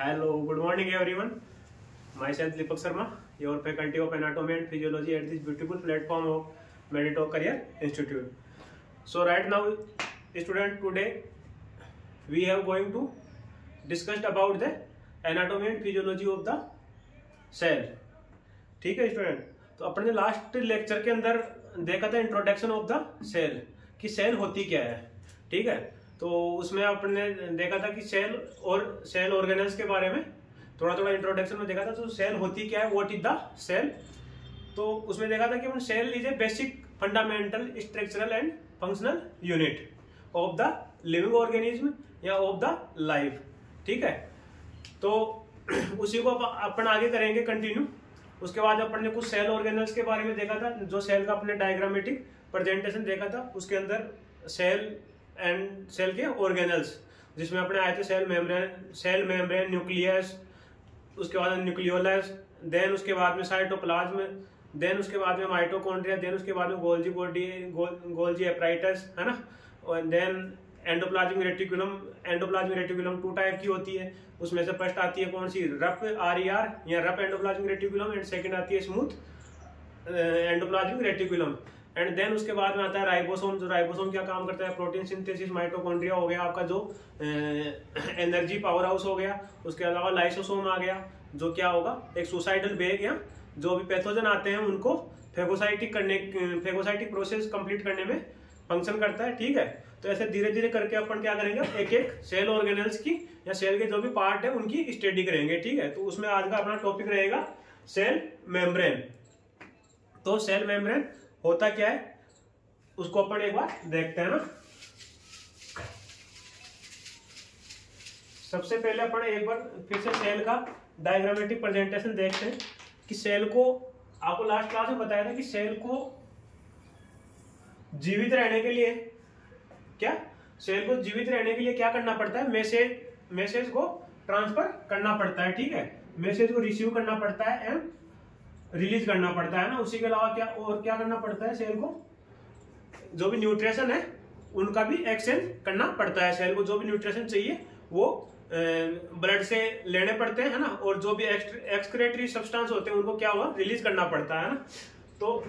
Hello, good morning everyone. Myself Deepak Sharma, your faculty of Anatomy and Physiology at this beautiful platform of Medito Career Institute. So right now, student, today we are going to discuss about the anatomy and physiology of the cell. ठीक है student, तो अपने last lecture के अंदर देखा था introduction of the cell कि cell होती क्या है. ठीक है, तो उसमें अपने देखा था कि सेल और सेल ऑर्गेनेल्स के बारे में थोड़ा थोड़ा इंट्रोडक्शन में देखा था. तो सेल होती क्या है, व्हाट इज द सेल. तो उसमें देखा था कि cell is a basic fundamental structural and functional unit of the living organism या ऑफ द लाइफ. ठीक है, तो उसी को अपन आगे करेंगे कंटिन्यू. उसके बाद अपन ने कुछ सेल ऑर्गेनल्स के बारे में देखा था, जो सेल का अपने डायग्रामेटिक प्रेजेंटेशन देखा था. उसके अंदर सेल एंड सेल के ऑर्गेनल्स जिसमें अपने आए थे सेल मेम्ब्रेन, न्यूक्लियस, उसके बाद न्यूक्लियोलस, देन उसके बाद में साइटोप्लाज्म, देन उसके बाद में माइटोकॉन्ड्रिया, देन उसके बाद में गोल्जी बॉडी, गोल्जी एपराइटस, है ना. और then endoplasmic reticulum. Endoplasmic reticulum 2 type की होती है. उसमें से फर्स्ट आती है कौन सी, रफ RER या rough endoplasmic reticulum, and second आती है smooth endoplasmic reticulum. And then उसके बाद में आता है राइबोसोम. जो राइबोसोम क्या काम करता है, प्रोटीन सिंथेसिस. माइटोकॉन्ड्रिया हो गया आपका जो एनर्जी पावर हाउस हो गया. उसके अलावा लाइसोसोम आ गया जो क्या होगा, एक सुसाइडल बैग या जो भी पैथोजन आते हैं उनको फेगोसाइटिक प्रोसेस कंप्लीट करने में फंक्शन करता है. ठीक है, तो ऐसे धीरे धीरे करके अपन क्या करेंगे, एक एक सेल ऑर्गेनल्स की या सेल के जो भी पार्ट है उनकी स्टडी करेंगे. ठीक है, तो उसमें आज का अपना टॉपिक रहेगा सेल मेम्ब्रेन. तो सेल मेम्ब्रेन होता क्या है उसको अपन एक बार देखते हैं ना. सबसे पहले अपन एक बार फिर से सेल का डायग्रामेटिक प्रेजेंटेशन देखते हैं कि सेल को, आपको लास्ट क्लास में बताया था कि सेल को जीवित रहने के लिए क्या करना पड़ता है, मैसेज को ट्रांसफर करना पड़ता है. ठीक है, मैसेज को रिसीव करना पड़ता है एंड रिलीज करना पड़ता है ना. उसी के अलावा क्या करना पड़ता है, सेल को जो भी न्यूट्रिशन है उनका भी एक्सचेंज करना पड़ता है. सेल को जो भी न्यूट्रिशन चाहिए वो ब्लड से लेने पड़ते हैं, है ना. और जो भी एक्सक्रेटरी सब्सटेंस होते हैं उनको क्या हुआ, रिलीज करना पड़ता है ना. तो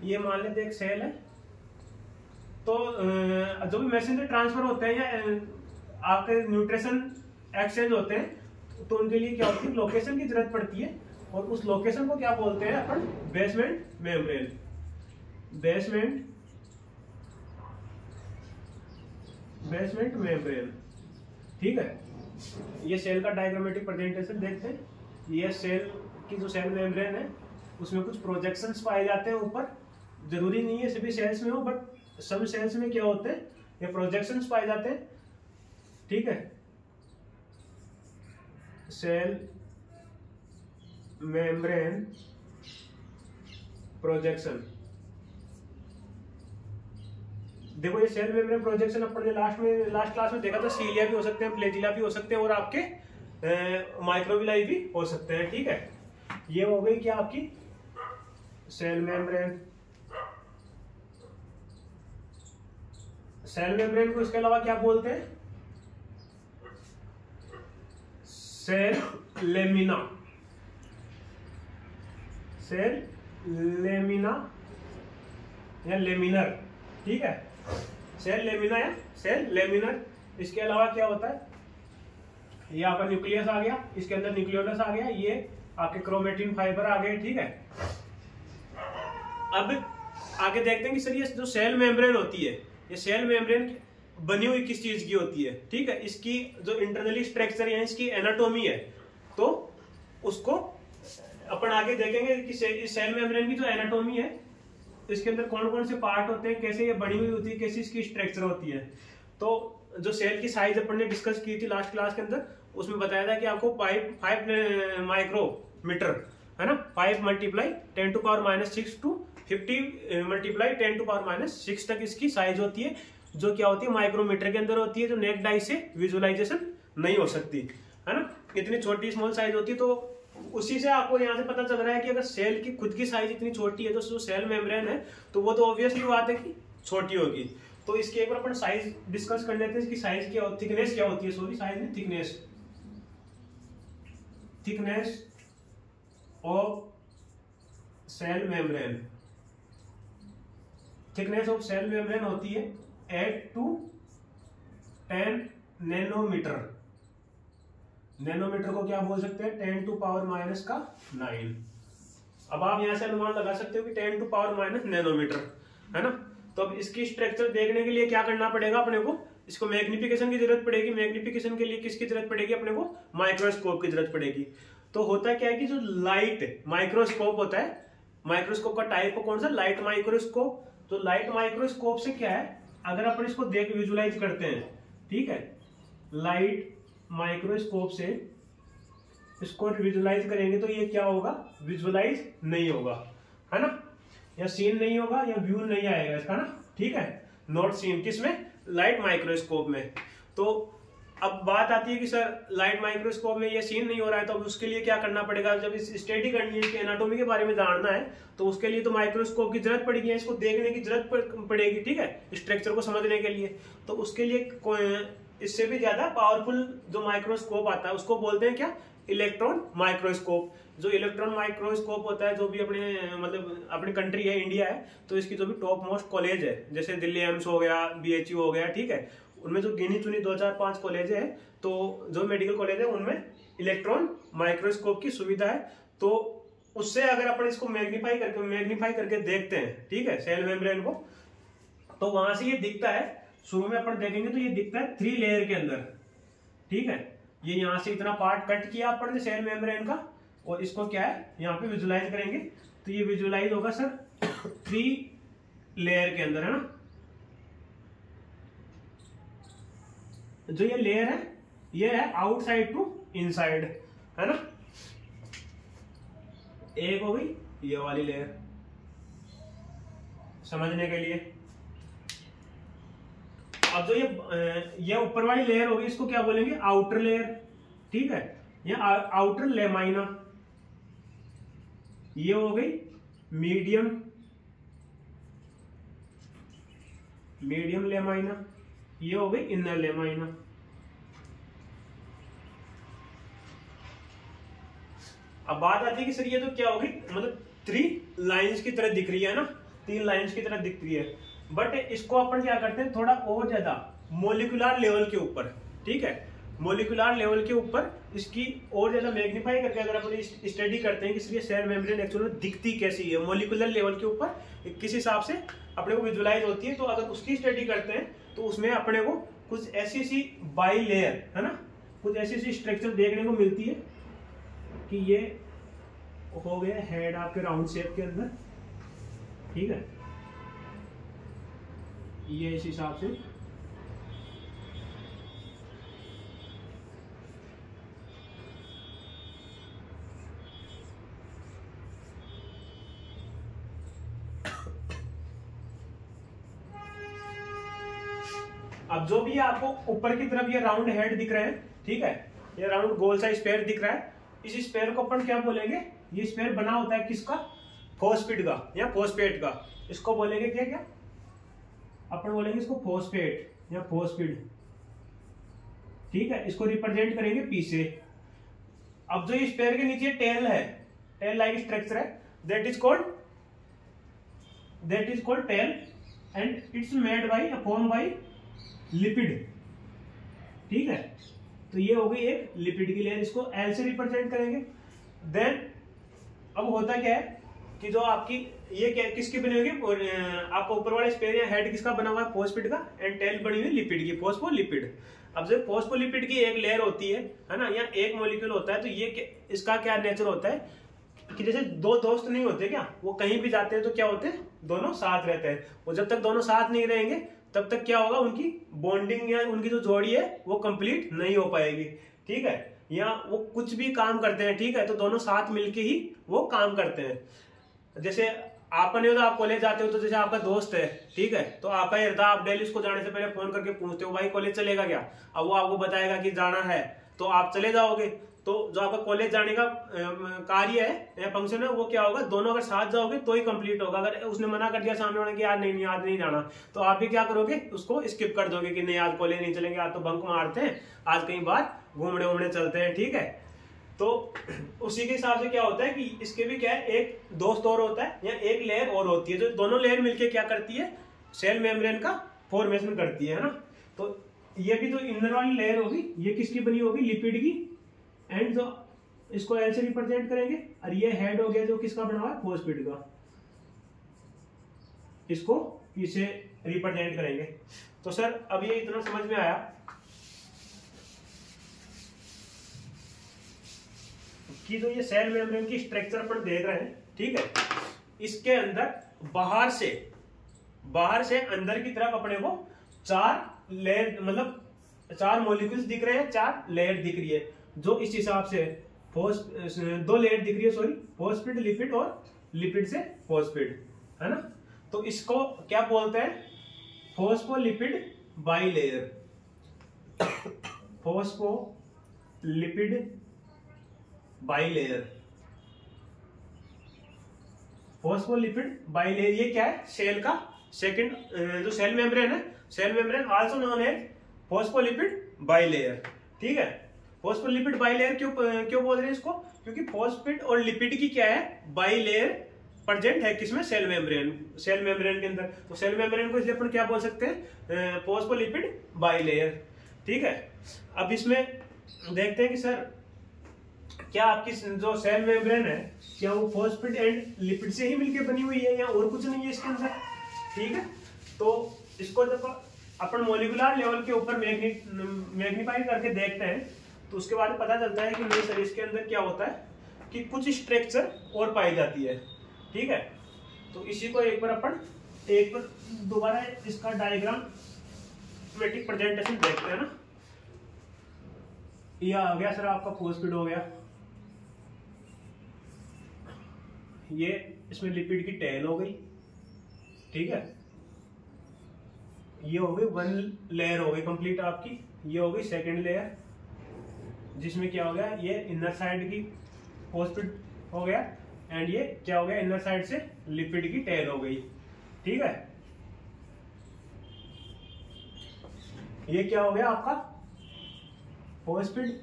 ये मान लेते एक सेल है, तो जो भी मैसेज ट्रांसफर होते हैं या आपके न्यूट्रिशन एक्सचेंज होते हैं तो उनके लिए क्या होती है, लोकेशन की जरूरत पड़ती है. और उस लोकेशन को क्या बोलते हैं अपन, बेसमेंट मेम्ब्रेन. Basement membrane. ठीक है, ये सेल का डायग्रामेटिक प्रेजेंटेशन देखते हैं. ये सेल की जो सेल मेम्ब्रेन है उसमें कुछ प्रोजेक्शंस पाए जाते हैं ऊपर. जरूरी नहीं है सभी सेल्स में हो, बट सब सेल्स में क्या होते हैं, ये प्रोजेक्शंस पाए जाते हैं. ठीक है, सेल मेम्ब्रेन प्रोजेक्शन. देखो ये सेल मेम्ब्रेन प्रोजेक्शन अपन ने लास्ट क्लास में देखा था. सीलिया भी हो सकते हैं, फ्लैजिला भी हो सकते हैं, और आपके माइक्रोविलाई भी हो सकते हैं. ठीक है, ये हो गई क्या आपकी सेल मेम्ब्रेन. सेल मेम्ब्रेन को इसके अलावा क्या बोलते हैं, सेल लेमिना. सेल लेमिना या लेमिनर. ठीक है, सेल लेमिना या सेल लेमिनर. इसके अलावा क्या होता है, ये आपका न्यूक्लियस आ गया, इसके अंदर न्यूक्लियोलस आ गया, ये आपके क्रोमेटिन फाइबर आ गए. ठीक है, अब आगे देखते हैं कि सर ये जो सेल मेम्ब्रेन होती है, ये सेल मेम्ब्रेन बनी हुई किस चीज की होती है. ठीक है, इसकी जो इंटरनली स्ट्रक्चर है, इसकी एनाटॉमी है, तो उसको अपन आगे देखेंगे कि सेल मेम्ब्रेन की जो एनाटॉमी है इसके अंदर कौन कौन से पार्ट होते हैं, कैसे ये बनी हुई होती है, कैसी इसकी स्ट्रक्चर होती है. तो जो सेल की साइज अपन ने डिस्कस की थी लास्ट क्लास के अंदर, उसमें बताया था कि आपको 5 माइक्रोमीटर, है ना, 5 × 10⁻⁶ टू 50 × 10⁻⁶ तक इसकी साइज होती है, जो क्या होती है, माइक्रोमीटर के अंदर होती है, जो नेक्ड आई से विजुअलाइजेशन नहीं हो सकती, है ना. इतनी छोटी स्मॉल साइज होती है. तो उसी से आपको यहाँ से पता चल रहा है कि अगर सेल की खुद की साइज इतनी छोटी है तो जो सेल मेम्ब्रेन है तो वो तो ऑब्वियसली बात है कि छोटी होगी. तो इसके एक बार अपन साइज डिस्कस कर लेते हैं, इसकी साइज क्या, थिकनेस क्या होती है, सॉरी साइज नहीं, thickness. Thickness of cell membrane, thickness of cell membrane होती है 8 to 10 नैनोमीटर। नैनोमीटर को क्या बोल सकते हैं? 10 to power -9। अब आप यहां से अनुमान लगा सकते हो कि 10 to power - नैनोमीटर है ना। तो अब इसकी स्ट्रक्चर देखने के लिए क्या करना पड़ेगा अपने को? इसको मैग्निफिकेशन की जरूरत पड़ेगी। मैग्निफिकेशन के लिए किसकी जरूरत पड़ेगी अपने को? माइक्रोस्कोप की जरूरत पड़ेगी। तो होता क्या है कि जो लाइट माइक्रोस्कोप होता है, माइक्रोस्कोप का टाइप कौन सा? Light microscope. तो लाइट माइक्रोस्कोप से क्या है, अगर अपन इसको देख विजुलाइज करते हैं, ठीक है, लाइट माइक्रोस्कोप से इसको विजुलाइज करेंगे तो ये क्या होगा? विजुलाइज नहीं होगा, है ना, या सीन नहीं होगा, या व्यू नहीं आएगा इसका ना, ठीक है, नॉट सीन। किसमें? लाइट माइक्रोस्कोप में। तो अब बात आती है कि सर लाइट माइक्रोस्कोप में ये सीन नहीं हो रहा है, तो अब उसके लिए क्या करना पड़ेगा? जब इस स्टडी करनी है, इसके एनाटॉमी के बारे में जानना है, तो उसके लिए तो माइक्रोस्कोप की जरूरत पड़ेगी, इसको देखने की जरूरत पड़ेगी, ठीक है, स्ट्रक्चर को समझने के लिए। तो उसके लिए इससे भी ज्यादा पावरफुल जो माइक्रोस्कोप आता है उसको बोलते हैं क्या? Electron microscope. जो इलेक्ट्रॉन माइक्रोस्कोप होता है, जो भी अपने मतलब अपनी कंट्री है, इंडिया है, तो इसकी जो भी टॉप मोस्ट कॉलेज है, जैसे दिल्ली एम्स हो गया, BHU हो गया, ठीक है, उनमें जो गिनी चुनी 2, 4, 5 कॉलेज है, तो जो मेडिकल कॉलेज है उनमें इलेक्ट्रॉन माइक्रोस्कोप की सुविधा है। तो उससे अगर अपन इसको मैग्नीफाई करके देखते हैं, ठीक है, सेल मेम्ब्रेन को, तो वहां से ये दिखता है, शुरू में अपन देखेंगे तो ये दिखता है 3 लेयर के अंदर, ठीक है। ये यहां से इतना पार्ट कट किया अपन ने सेल मेम्ब्रेन का, और इसको क्या है यहाँ पे विजुलाइज करेंगे, तो ये विजुलाइज होगा सर 3 लेयर के अंदर, है ना। जो ये लेयर है, ये है आउटसाइड टू इनसाइड, है ना। एक हो गई ये वाली लेयर, समझने के लिए। अब जो ये ऊपर वाली लेयर होगी, इसको क्या बोलेंगे? आउटर लेयर, ठीक है, ये आउटर लेमाइना। ये हो गई मीडियम लेमाइना। ये हो गई इनर लेमाइना। अब बात आती है कि सर ये तो क्या होगी, मतलब 3 लाइंस की तरह दिख रही है ना, 3 लाइंस की तरह दिख रही है, बट इसको अपन क्या करते हैं थोड़ा और ज्यादा मोलिकुलर लेवल के ऊपर, ठीक है, मोलिकुलर लेवल के ऊपर इसकी और ज्यादा मैग्नीफाई करके अगर अपन स्टडी करते हैं कि सेल मेम्ब्रेन एक्चुअली दिखती कैसी है, मोलिकुलर लेवल के ऊपर किस हिसाब से अपने को विजुलाइज होती है, तो अगर उसकी स्टडी करते हैं तो उसमें अपने को कुछ ऐसी बाई लेयर, है ना, कुछ ऐसी स्ट्रक्चर देखने को मिलती है कि ये हो गया हेड आपके राउंड शेप के अंदर, ठीक है, ये इस हिसाब से अब जो भी आपको ऊपर की तरफ ये राउंड हेड दिख रहे हैं, ठीक है, ये राउंड गोल सा स्फीयर दिख रहा है, इस स्फीयर को अपन क्या बोलेंगे? ये स्फीयर बना होता है किसका? फॉस्फेट का या फॉस्फेट का। इसको बोलेंगे क्या अपन बोलेंगे इसको फॉस्फेट या फॉस्फेट, ठीक है, इसको रिप्रेजेंट करेंगे पी से। अब जो इस स्फीयर के नीचे टेल है, टेल लाइक स्ट्रक्चर है, that is called tail and it's made by form by lipid, ठीक है। तो ये हो गई एक लिपिड की लेयर, इसको एल से रिप्रेजेंट करेंगे। देन अब होता क्या है कि जो आपकी ये क्या किसकी बनी होगी, आपको ऊपर वाले स्फीयर या हेड किसका बना हुआ है? फॉस्फेट का, एंड टेल बनी हुई लिपिड की, फॉस्फोलिपिड। अब जब फॉस्फोलिपिड की एक लेयर होती है ना, या एक मॉलिक्यूल होता है, तो ये इसका क्या नेचर होता है कि जैसे 2 दोस्त नहीं होते क्या, वो कहीं भी जाते हैं तो क्या होते हैं? दोनों साथ रहते हैं। और जब तक दोनों साथ नहीं रहेंगे तब तक क्या होगा, उनकी बॉन्डिंग या उनकी जो जोड़ी है वो कंप्लीट नहीं हो पाएगी, ठीक है, या वो कुछ भी काम करते हैं, ठीक है, तो दोनों साथ मिलके ही वो काम करते हैं। जैसे आपने तो आप कॉलेज जाते हो, तो जैसे आपका दोस्त है, ठीक है, तो आपका इरादा, आप डेली उसको जाने से पहले फोन करके पूछते हो भाई कॉलेज चलेगा क्या, अब वो आपको बताएगा कि जाना है तो आप चले जाओगे। तो जो आपका कॉलेज जाने का कार्य है या फंक्शन है, वो क्या होगा, दोनों अगर साथ जाओगे तो ही कंप्लीट होगा। अगर उसने मना कर दिया सामने वाले कि यार नहीं आज नहीं जाना, तो आप भी क्या करोगे, उसको स्किप कर दोगे कि नहीं आज कॉलेज नहीं चलेंगे, आज तो बंक मारते हैं, आज कहीं बाहर घूमने चलते हैं, ठीक है। तो उसी के हिसाब से क्या होता है कि इसके भी क्या है, एक दोस्त और होता है या एक लेयर और होती है, जो दोनों लेयर मिलके क्या करती है, सेल मेम्ब्रेन का फॉर्मेशन करती है ना। तो ये भी जो इनर वाली लेयर होगी ये किसकी बनी होगी, लिपिड की, एंड जो इसको एल से रिप्रेजेंट करेंगे, और ये हेड हो गया जो किसका बना हुआ है, फोस्फेट का, इसको इसे रिप्रेजेंट करेंगे। तो सर अब ये इतना समझ में आया कि जो ये सेल मेम्ब्रेन की स्ट्रक्चर अपन देख रहे हैं, ठीक है, इसके अंदर बाहर से अंदर की तरफ अपने को 4 लेयर, मतलब 4 मॉलिक्यूल्स दिख रहे हैं, 4 लेयर दिख रही है, जो इस हिसाब से 2 लेयर दिख रही है, सॉरी, फॉस्फेट लिपिड और लिपिड से फॉस्फेट, है ना। तो इसको क्या बोलते हैं, phospholipid bilayer, phospholipid bilayer, phospholipid bilayer. ये क्या है, सेल का सेकंड जो सेल मेम्ब्रेन है, cell membrane also known as phospholipid bilayer, ठीक है। फॉस्फोलिपिड बाइलेयर क्यों बोल रहे हैं इसको, क्योंकि फॉस्फेट और लिपिड की क्या है, बाइलेयर प्रेजेंट है किसमें, सेल मेम्ब्रेन के अंदर। तो सेल मेम्ब्रेन को इसलिए अपन क्या बोल सकते हैं, फॉस्फोलिपिड बाइलेयर, ठीक है। अब इसमें देखते हैं कि सर क्या आपकी जो सेल मेम्ब्रेन है, क्या वो फॉस्फेट एंड लिपिड से ही मिलकर बनी हुई है या और कुछ नहीं है इसके अंदर, ठीक है। तो इसको जब अपन मॉलिक्यूलर लेवल के ऊपर मैग्नीफाई करके देखते हैं तो उसके बाद पता चलता है कि नहीं सर, इसके अंदर क्या होता है कि कुछ स्ट्रक्चर और पाई जाती है, ठीक है। तो इसी को एक बार दोबारा इसका डायग्रामेटिक प्रेजेंटेशन देखते हैं ना। ये आ गया सर आपका फॉस्फेट हो गया, ये इसमें लिपिड की टेल हो गई, ठीक है। ये हो गई 1 लेयर हो गई कंप्लीट आपकी, ये हो गई सेकंड लेयर, जिसमें क्या हो गया, ये इनर साइड की फॉस्फेट हो गया, एंड ये क्या हो गया, इनर साइड से लिपिड की टेल हो गई, ठीक है। ये क्या हो गया आपका फॉस्फेट,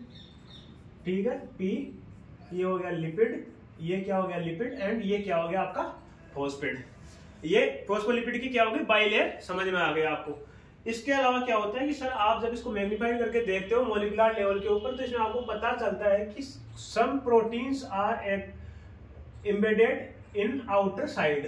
ठीक है, पी, ये हो गया लिपिड, ये क्या हो गया लिपिड, एंड ये क्या हो गया आपका फॉस्फेट। ये फॉस्फोलिपिड की क्या होगी, बाइलेयर, समझ में आ गया आपको। इसके अलावा क्या होता है कि सर आप जब इसको मैग्नीफाई करके देखते हो मॉलिक्यूलर लेवल के ऊपर, तो इसमें आपको पता चलता है कि some proteins are embedded in outer side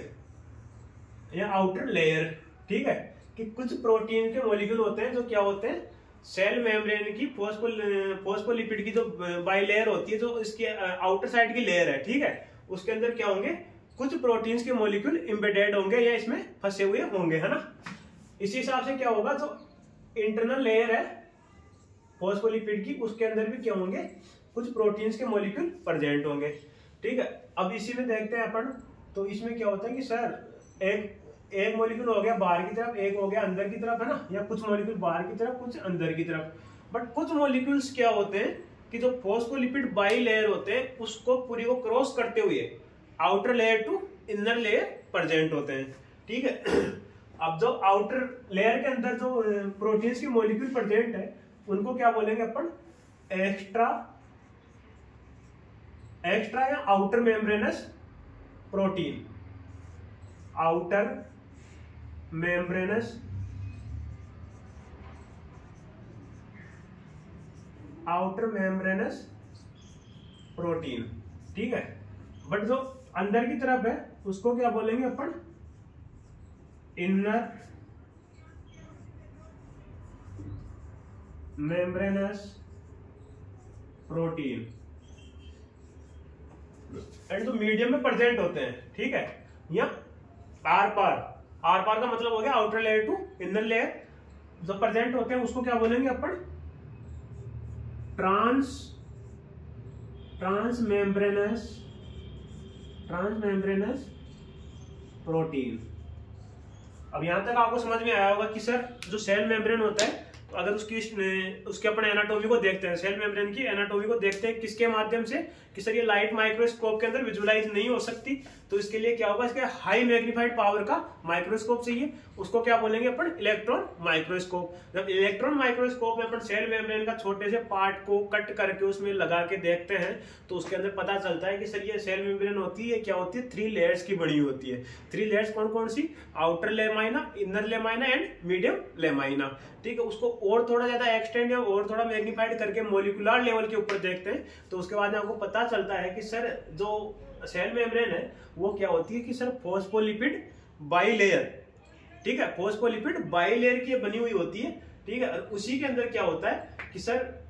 या आउटर लेयर, ठीक है, कि कुछ प्रोटीन के मॉलिक्यूल होते हैं जो क्या होते हैं, सेल मेम्ब्रेन की फॉस्फोलिपिड की जो बाइलेयर होती है, जो इसकी आउटर साइड की लेयर है, ठीक है, उसके अंदर क्या होंगे, कुछ प्रोटीन्स के मॉलिक्यूल एम्बेडेड होंगे या इसमें फंसे हुए होंगे, है ना। इसी हिसाब से क्या होगा, जो इंटरनल लेयर है फॉस्फोलिपिड की, उसके अंदर भी क्या होंगे, कुछ प्रोटीन्स के मॉलिक्यूल प्रेजेंट होंगे, ठीक है। अब इसी में देखते हैं अपन, तो इसमें क्या होता है कि सर एक मॉलिक्यूल हो गया बाहर की तरफ, एक हो गया अंदर की तरफ, है ना, या कुछ मॉलिक्यूल बाहर की तरफ, कुछ अंदर की तरफ। बट कुछ मॉलिक्यूल्स क्या होते हैं कि जो फॉस्फोलिपिड बाइलेयर होते हैं उसको पूरी को क्रॉस करते हुए outer layer to inner layer present होते हैं, ठीक है। अब जो आउटर लेयर के अंदर जो प्रोटीन्स के मॉलिक्यूल प्रेजेंट है उनको क्या बोलेंगे अपन, एक्स्ट्रा या outer membranes protein, outer membranes protein, ठीक है। बट जो अंदर की तरफ है उसको क्या बोलेंगे अपन, इनर मेम्ब्रेनस प्रोटीन, एंड जो मीडियम में प्रेजेंट होते हैं, ठीक है, या आर पार का मतलब हो गया outer layer to inner layer, जो प्रेजेंट होते हैं उसको क्या बोलेंगे अपन, ट्रांसमेम्ब्रेनस प्रोटीन। अब यहां तक आपको समझ में आया होगा कि सर जो सेल मेम्ब्रेन होता है अगर उसके अपन एनाटॉमी को देखते हैं, सेल मेम्ब्रेन की एनाटॉमी को देखते हैं किसके माध्यम से, कि सर ये लाइट माइक्रोस्कोप के अंदर विजुअलाइज नहीं हो सकती, तो इसके लिए क्या होगा, इसके हाई मैग्नीफाइड पावर का माइक्रोस्कोप चाहिए, उसको क्या बोलेंगे अपन, इलेक्ट्रॉन माइक्रोस्कोप। जब इलेक्ट्रॉन माइक्रोस्कोप में अपन सेल मेम्ब्रेन का छोटे से पार्ट को कट करके उसमें लगा के देखते हैं, तो उसके अंदर पता चलता है कि सर ये सेल मेम्ब्रेन होती है, क्या होती है, 3 लेयर्स की बनी होती है। 3 लेयर्स कौन कौन सी, outer lamina, inner lamina and medium lamina. ठीक है, उसको और थोड़ा ज्यादा एक्सटेंड या और थोड़ा मैग्नीफाइड करके मॉलिक्यूलर लेवल के ऊपर देखते हैं, तो उसके बाद में आपको पता चलता है कि सर जो सेल मेम्ब्रेन है वो क्या होती है कि सर फोस्फोलिपिड बाइलेयर। ठीक है, फोस्फोलिपिड बाइलेयर की बनी हुई होती है। ठीक है, उसी के अंदर क्या होता है कि सर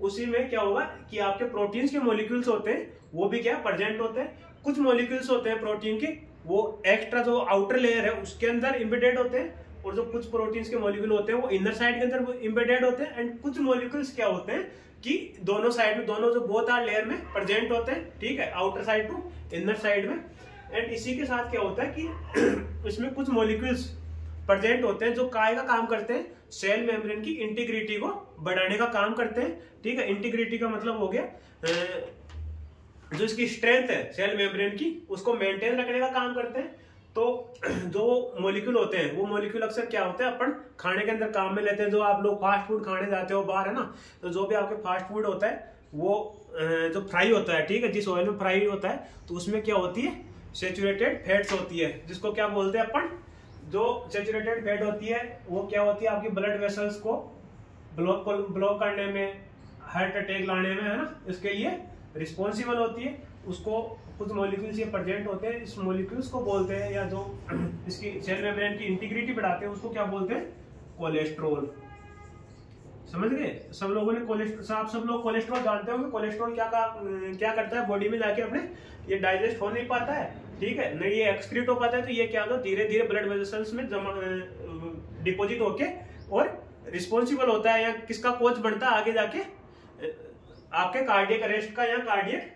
उसी में क्या होगा कि आपके प्रोटीन्स के मॉलिक्यूल्स होते हैं वो भी क्या प्रेजेंट होते हैं। कुछ मॉलिक्यूल्स होते हैं प्रोटीन के वो एक्स्ट्रा जो आउटर लेयर है उसके अंदर इम्बेडेड होते हैं, और जो कुछ प्रोटीन्स के मॉलिक्यूल होते हैं वो इनर साइड के अंदर इम्बेडेड होते हैं। एंड कुछ मॉलिक्यूल्स क्या होते हैं कि दोनों साइड में, दोनों जो बोथ आर लेयर में प्रेजेंट होते हैं। ठीक है, outer side to inner side में। एंड इसी के साथ क्या होता है कि इसमें कुछ मॉलिक्यूल्स प्रेजेंट होते हैं जो काय का काम करते हैं, सेल मेम्ब्रेन की इंटीग्रिटी को बढ़ाने का काम करते हैं। ठीक है, इंटीग्रिटी का मतलब हो गया जो इसकी स्ट्रेंथ है सेल मेम्ब्रेन की उसको मेंटेन रखने का काम करते हैं। तो जो मॉलिक्यूल होते हैं वो मॉलिक्यूल अक्सर क्या होते हैं अपन खाने के अंदर काम में लेते हैं। जो आप लोग फास्ट फूड खाने जाते हो बाहर, है ना, तो जो भी आपके फास्ट फूड होता है वो जो फ्राई होता है, ठीक है, जिस ऑयल में फ्राई होता है तो उसमें क्या होती है, सेचुरेटेड फैट्स होती है, जिसको क्या बोलते हैं अपन, जो सेचुरेटेड फैट होती है वो क्या होती है आपकी ब्लड वेसल्स को ब्लॉक करने में, हार्ट अटैक लाने में, है ना, इसके लिए रिस्पॉन्सिबल होती है। उसको कुछ मॉलिक्यूल्स ये प्रेजेंट होते हैं, इस मॉलिक्यूल्स को बोलते हैं, या जो इसकी सेल मेम्ब्रेन की इंटीग्रिटी बढ़ाते हैं उसको क्या बोलते हैं, कोलेस्ट्रॉल। समझ गए सब लोगों ने कोलेस्ट्रॉल, आप सब लोग कोलेस्ट्रॉल जानते होंगे। कोलेस्ट्रॉल क्या करता है बॉडी में जाके अपने, ये डाइजेस्ट हो नहीं पाता है, ठीक है, नहीं ये एक्सक्रीट हो पाता है, तो ये क्या होता है धीरे धीरे ब्लड वेसल्स में जमा डिपोजिट होके और रिस्पॉन्सिबल होता है, या किसका कोच बनता है आगे जाके, आपके कार्डियक अरेस्ट का या कार्डियक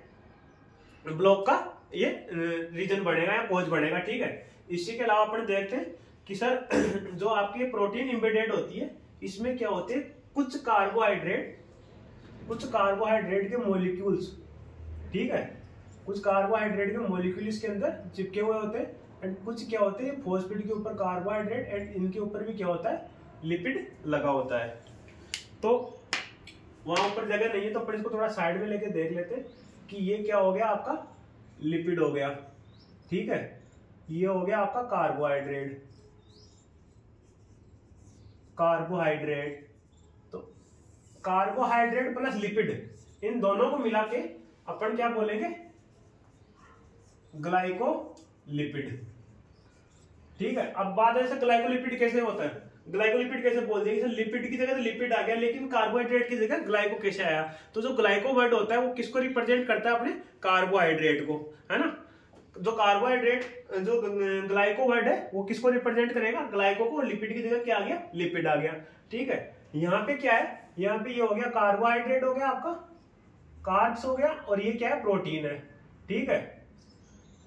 ब्लॉक का ये रीजन बनेगा या कोच बनेगा। ठीक है, इसी के अलावा अपन देखते हैं कि सर जो आपकी प्रोटीन इम्बेडेड होती है इसमें क्या होते हैं, कुछ कार्बोहाइड्रेट के मॉलिक्यूल्स, ठीक है, कुछ कार्बोहाइड्रेट के मॉलिक्यूल इसके अंदर चिपके हुए होते हैं। एंड कुछ क्या होते हैं फॉस्फेट के ऊपर कार्बोहाइड्रेट, एंड इनके ऊपर भी क्या होता है, लिपिड लगा होता है। तो वहां ऊपर जगह नहीं है तो अपन इसको थोड़ा साइड में लेके देख लेते हैं कि ये क्या हो गया आपका, लिपिड हो गया। ठीक है, ये हो गया आपका कार्बोहाइड्रेट। तो कार्बोहाइड्रेट प्लस लिपिड, इन दोनों को मिला के अपन क्या बोलेंगे, ग्लाइकोलिपिड। ठीक है, अब बात है ग्लाइकोलिपिड कैसे होता है, ग्लाइकोलिपिड कैसे बोल दिया, लिपिड की जगह तो लिपिड आ गया, लेकिन कार्बोहाइड्रेट की जगह ग्लाइको कैसे आया। तो जो ग्लाइको वर्ड होता है वो किसको रिप्रेजेंट करता है, अपने कार्बोहाइड्रेट को, है ना। जो कार्बोहाइड्रेट, जो ग्लाइको वर्ड है वो किसको रिप्रेजेंट करेगा, ग्लाइको को। लिपिड की जगह क्या आ गया, लिपिड आ गया। ठीक है, यहाँ पे क्या है, यहाँ पे ये हो गया कार्बोहाइड्रेट हो गया आपका, कार्ब्स हो गया, और ये क्या है, प्रोटीन है। ठीक है,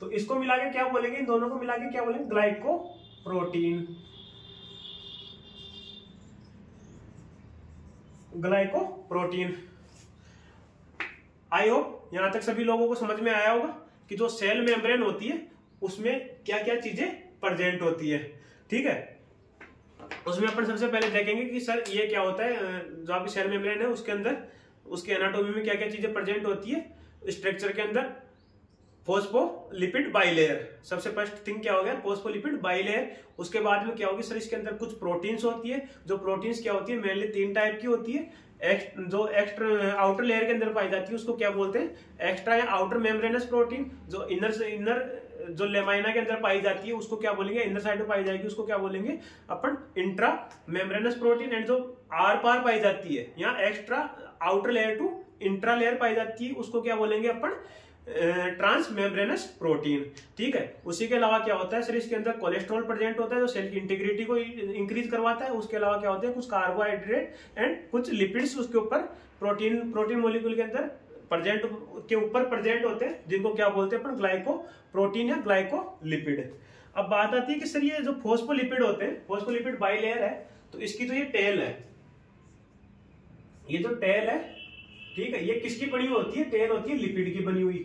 तो इसको मिला के क्या बोलेंगे, इन दोनों को मिला के क्या बोलेंगे, glyco protein, glycoprotein. I hope यहां तक सभी लोगों को समझ में आया होगा कि जो सेल मेम्ब्रेन होती है उसमें क्या क्या चीजें प्रेजेंट होती है। ठीक है, उसमें अपन सबसे पहले देखेंगे कि सर ये क्या होता है, जो आपकी सेल मेम्ब्रेन है उसके अंदर, उसके एनाटॉमी में क्या क्या चीजें प्रेजेंट होती है। स्ट्रक्चर के अंदर फोस्फोलिपिड बाइलेयर, सबसे फर्स्ट थिंग क्या हो गया, फोस्फोलिपिड बाइलेयर। उसके बाद में क्या होगी सर, इसके अंदर कुछ प्रोटीन्स होती है। जो प्रोटीन्स क्या होती है, मेनली 3 टाइप की होती है। जो एक्स्ट्रा आउटर लेयर के अंदर पाई जाती है उसको क्या बोलते हैं, एक्स्ट्रा या आउटर मेम्ब्रेनस प्रोटीन। जो इनर जो लेमाइना के अंदर पाई जाती है उसको क्या बोलेंगे, इनर साइड में पाई जाएगी उसको क्या बोलेंगे अपन, इंट्रा मेम्ब्रेनस प्रोटीन। एंड जो आर पार पाई जाती है या extra outer layer to intra layer पाई जाती है उसको क्या बोलेंगे अपन, ट्रांस मेम्ब्रेनस प्रोटीन। ठीक है, उसी के अलावा क्या होता है सर, इसके अंदर कोलेस्ट्रॉल प्रेजेंट होता है जो सेल की इंटीग्रिटी को इंक्रीज करवाता है। उसके अलावा क्या होते हैं, कुछ कार्बोहाइड्रेट एंड कुछ लिपिड्स उसके ऊपर प्रोटीन मॉलिक्यूल के अंदर प्रेजेंट होते हैं, जिनको क्या बोलते हैं अपन, ग्लाइको प्रोटीन या ग्लाइकोलिपिड। अब बात आती है कि सर ये जो फोस्फोलिपिड होते हैं, फोस्फोलिपिड बाइलेयर है, तो इसकी तो ये टेल है, ये जो टेल है, ठीक है, ये किसकी बनी हुई होती है? टेल होती है लिपिड की बनी हुई,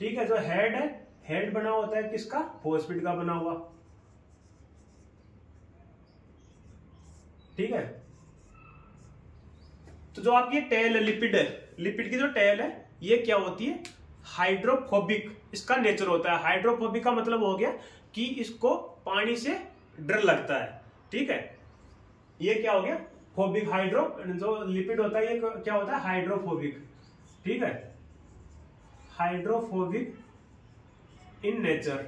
ठीक है। जो हेड है, हेड बना होता है किसका? फोस्फेट का बना हुआ, ठीक है। तो जो आपकी टेल है, लिपिड है, लिपिड की जो टेल है ये क्या होती है? हाइड्रोफोबिक इसका नेचर होता है। हाइड्रोफोबिक का मतलब हो गया कि इसको पानी से डर लगता है, ठीक है। ये क्या हो गया? फोबिक। हाइड्रो जो लिपिड होता है ये क्या होता है? हाइड्रोफोबिक, ठीक है। Hydrophobic in nature,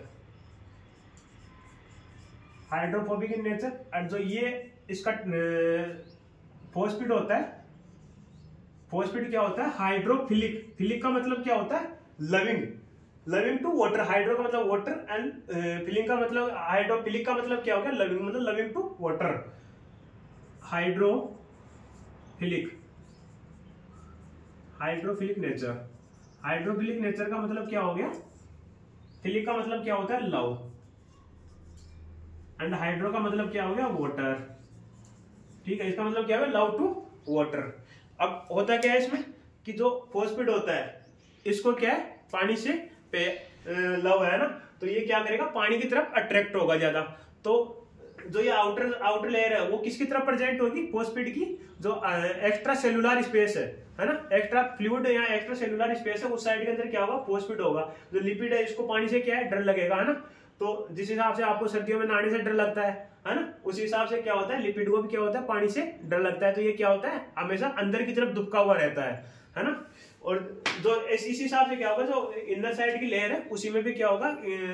hydrophobic in nature. और जो ये इसका फोस्फेट होता है, फोस्फेट क्या होता है? हाइड्रोफिलिक। फिलिक का मतलब क्या होता है? Loving, loving to water. Hydro का मतलब वाटर एंड फिलिंग का मतलब, हाइड्रोफिलिक का मतलब क्या हो गया? लविंग, मतलब loving to water. Hydrophilic, hydrophilic nature. Hydrophilic nature का मतलब क्या हो गया? फिलिक का मतलब क्या होता है? लव, एंड हाइड्रो का मतलब क्या हो गया? वाटर, ठीक है। इसका मतलब क्या है? Love to water. अब होता क्या है इसमें कि जो फोस्फेट होता है इसको क्या है? पानी से लव है ना, तो ये क्या करेगा? पानी की तरफ अट्रैक्ट होगा ज्यादा। तो जो ये आउटर लेयर है वो किसकी तरफ प्रेजेंट होगी? फोस्फेट की जो एक्स्ट्रा सेलुलर स्पेस है ना, एक्स्ट्रा फ्लूइड या एक्स्ट्रा सेलुलर स्पेस है, उस साइड के अंदर क्या होगा? फोस्फेट होगा। जो लिपिड है इसको पानी से क्या है? डर लगेगा, है ना। तो जिस हिसाब से आपको सर्दियों में नहाने से डर लगता है ना, उस हिसाब से क्या होता है? लिपिड को भी क्या होता है? पानी से डर लगता है। तो ये क्या होता है? हमेशा अंदर की तरफ दुबका हुआ रहता है ना। और जो इस हिसाब से क्या होगा? जो इनर साइड की लेयर है उसी में भी क्या होगा?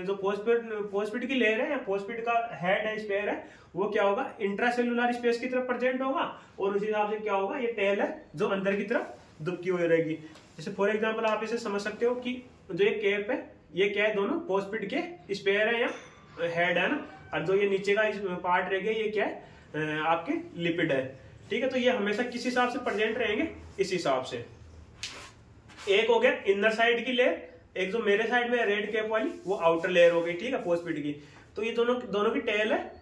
जो फोस्फेट की लेयर है या फोस्फेट का हेड है, स्पेयर है, वो क्या होगा? इंट्रासेलुलर स्पेस की तरफ प्रेजेंट होगा। और उस हिसाब से क्या होगा? ये टेल है जो अंदर की तरफ दुबकी हुई रहेगी। जैसे फॉर एग्जाम्पल आप इसे समझ सकते हो कि जो ये कैप है ये क्या है? दोनों फोस्फेट के स्पेयर है या हेड है ना, और जो ये नीचे का पार्ट रह गया ये क्या है? आपके लिपिड है, ठीक है। तो ये हमेशा किस हिसाब से प्रेजेंट रहेंगे? इस हिसाब से। एक हो गया इनर साइड की लेयर, एक जो मेरे साइड में रेड कैप वाली वो आउटर लेयर हो गई, ठीक है, फोस्फेट की। तो ये दोनों की टेल है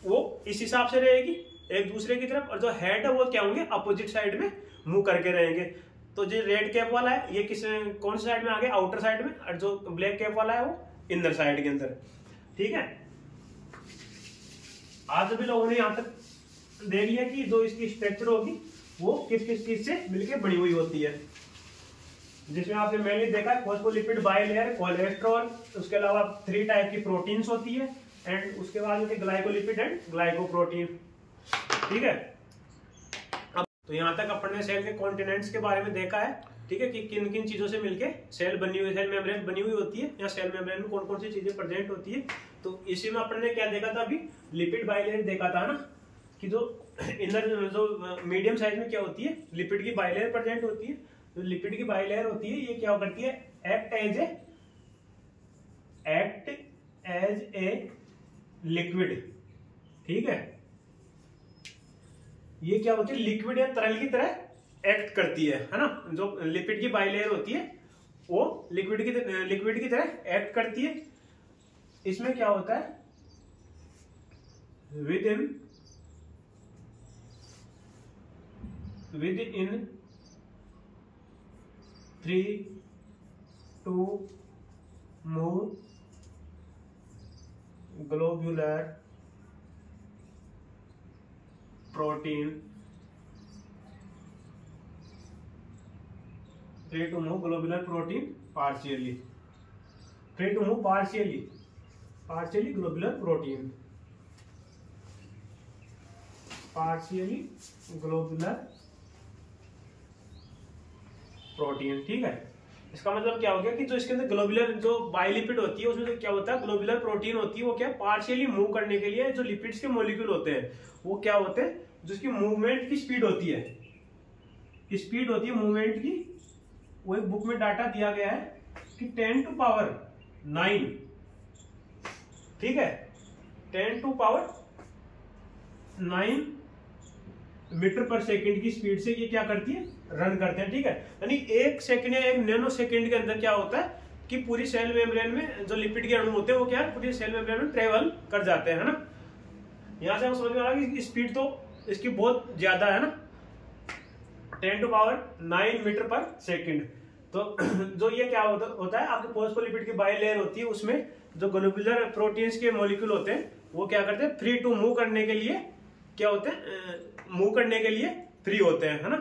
वो इस हिसाब से रहेगी एक दूसरे की तरफ, और जो हेड है वो क्या होंगे? अपोजिट साइड में मुंह करके रहेंगे। तो जो रेड कैप वाला है ये कौन सी साइड में आ गया? आउटर साइड में, और जो ब्लैक कैप वाला है वो इनर साइड के अंदर, ठीक है। आज सभी लोगों ने यहाँ तक देख लिया कि जो इसकी स्ट्रक्चर होगी वो किस किस चीज से मिलकर बनी हुई होती है, जिसमें आपने मेनली देखा है फॉस्फोलिपिड बाइलेयर, कोलेस्ट्रॉल, उसके अलावा 3 टाइप की प्रोटीन्स होती है, एंड उसके बाद होती है ग्लाइकोलिपिड एंड ग्लाइकोप्रोटीन, ठीक है। अब तो यहाँ तक अपन ने सेल के कॉन्टिनेंट्स के बारे में देखा है, ठीक है, कि किन किन चीजों से मिलके सेल बनी हुई, सेल मेम्ब्रेन बनी हुई होती है, या सेल मेम्ब्रेन में कौन कौन सी चीजें प्रेजेंट होती है। तो इसी में अपन ने क्या देखा था? अभी लिपिड बाइलेयर देखा था ना, कि जो इनर जो मीडियम साइज में क्या होती है? लिपिड की बाइलेयर प्रेजेंट होती है। जो लिपिड की बाइलेयर होती है ये क्या करती है? एक्ट एज ए लिक्विड, ठीक है। ये क्या होती है? लिक्विड या तरल की तरह एक्ट करती है ना। जो लिपिड की बाइलेयर होती है वो लिक्विड की तरह एक्ट करती है। इसमें क्या होता है? With in 3 to move globular protein, 3 to move globular protein partially, 3 to move partially globular protein, partially globular protein, ठीक है। इसका मतलब क्या हो गया कि जो इसके अंदर ग्लोबुलर जो बायोलिपिड होती है उसमें तो क्या होता है? ग्लोबुलर प्रोटीन होती है। वो क्या पार्शियली मूव करने के लिए जो लिपिड्स के मॉलिक्यूल होते हैं वो क्या होते हैं? जिसकी मूवमेंट की स्पीड होती है, मूवमेंट की। वो एक बुक में डाटा दिया गया है कि 10 to power 9, ठीक है, 10 to power 9 मीटर पर सेकंड की स्पीड से ये क्या करती है? रन करते हैं, ठीक है। यानी 1 सेकंड या 1 नैनो सेकंड के अंदर क्या होता है कि पूरी सेल मेम्ब्रेन में जो लिपिड के अणु होते हैं वो क्या है? पूरी सेल मेम्ब्रेन में ट्रेवल कर जाते हैं, है ना। यहाँ से हम समझ में आ रहा है कि स्पीड तो इसकी बहुत ज्यादा है ना, 10⁹ मीटर पर सेकंड। तो जो ये क्या होता है, आपके फॉस्फोलिपिड की बाइलेयर होती है, उसमें जो ग्लोबुलर प्रोटीन्स के मॉलिक्यूल होते हैं वो क्या करते हैं, फ्री टू मूव करने के लिए क्या होते हैं, मूव करने के लिए फ्री होते हैं, है ना।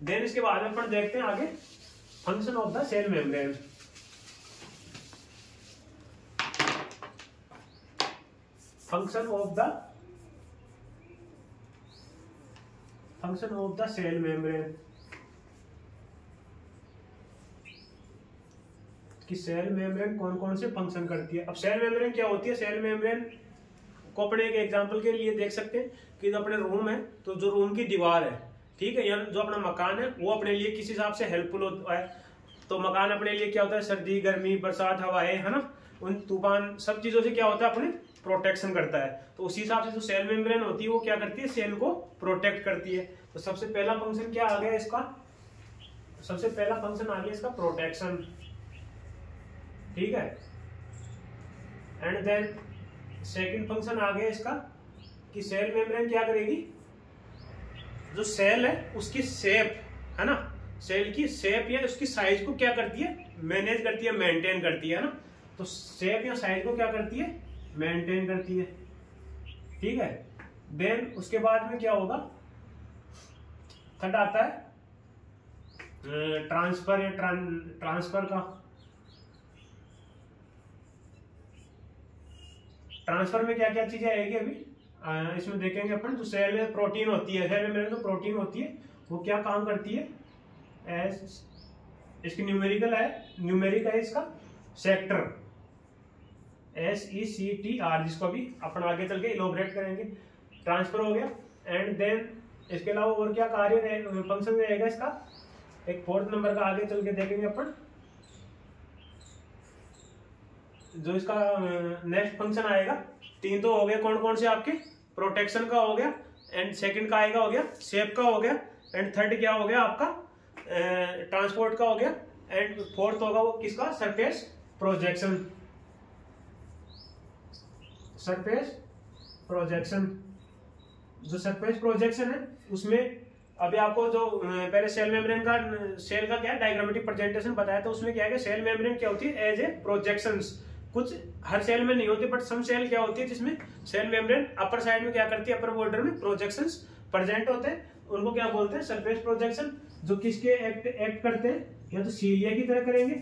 देन इसके बाद में अपन देखते हैं आगे function of the cell membrane. Function of the cell membrane कि सेल मेम्ब्रेन कौन कौन से फंक्शन करती है। अब सेल मेम्ब्रेन क्या होती है, सेल मेम्ब्रेन को अपने एक एग्जांपल के लिए देख सकते हैं कि जो अपने रूम है, तो जो रूम की दीवार है, ठीक है, या जो अपना मकान है, वो अपने लिए किसी हिसाब से हेल्पफुल होता है। तो मकान अपने लिए क्या होता है, सर्दी गर्मी बरसात हवाएं, है ना, उन तूफान सब चीजों से क्या होता है, अपने प्रोटेक्शन करता है। तो उसी हिसाब से जो सेल मेम्ब्रेन होती है वो क्या करती है, सेल को प्रोटेक्ट करती है। तो सबसे पहला फंक्शन क्या आ गया इसका, सबसे पहला फंक्शन आ गया इसका प्रोटेक्शन, ठीक है। एंड देन सेकंड फंक्शन आ गया इसका कि सेल मेम्ब्रेन क्या करेगी, जो सेल है उसकी शेप, है ना, सेल की शेप या उसकी साइज को क्या करती है, मैनेज करती है, मेंटेन करती है ना। तो शेप या साइज को क्या करती है, मेंटेन करती है, ठीक है। देन उसके बाद में क्या होगा, थर्ड आता है ट्रांसफर या ट्रांसफर का। ट्रांसफर में क्या क्या चीजें आएगी अभी इसमें देखेंगे अपन। जो सेल में प्रोटीन होती है, सेल में जो प्रोटीन होती है वो क्या काम करती है, एस इसकी न्यूमेरिकल है, न्यूमेरिक है इसका सेक्टर, SECTR, जिसको भी अपन आगे चल के इलोबरेट करेंगे। ट्रांसफर हो गया। एंड देन इसके अलावा और क्या कार्य फंक्शन रहेगा इसका, एक फोर्थ नंबर का आगे चल के देखेंगे अपन। जो इसका नेक्स्ट फंक्शन आएगा, तीन तो हो गए कौन कौन से आपके, प्रोटेक्शन का हो गया, एंड सेकंड का आएगा हो गया शेप का हो गया, एंड थर्ड क्या हो गया आपका ट्रांसपोर्ट का हो गया, एंड फोर्थ होगा वो किसका, सरफेस प्रोजेक्शन। सरफेस प्रोजेक्शन, जो सरफेस प्रोजेक्शन है उसमें अभी आपको जो पहले सेल मेम्ब्रेन का, सेल का क्या डायग्रामेटिक प्रेजेंटेशन बताया था, उसमें क्या है कि सेल मेम्ब्रेन क्या होती है, एज ए प्रोजेक्शंस। कुछ हर सेल में नहीं होती, बट सम सेल क्या होती है जिसमें सेल मेम्ब्रेन अपर साइड में क्या करती है, अपर बॉर्डर में प्रोजेक्शंस प्रेजेंट होते हैं, उनको क्या बोलते हैं, सरफेस प्रोजेक्शन। जो किसके एक्ट करते हैं, या तो सीलिया की तरह करेंगे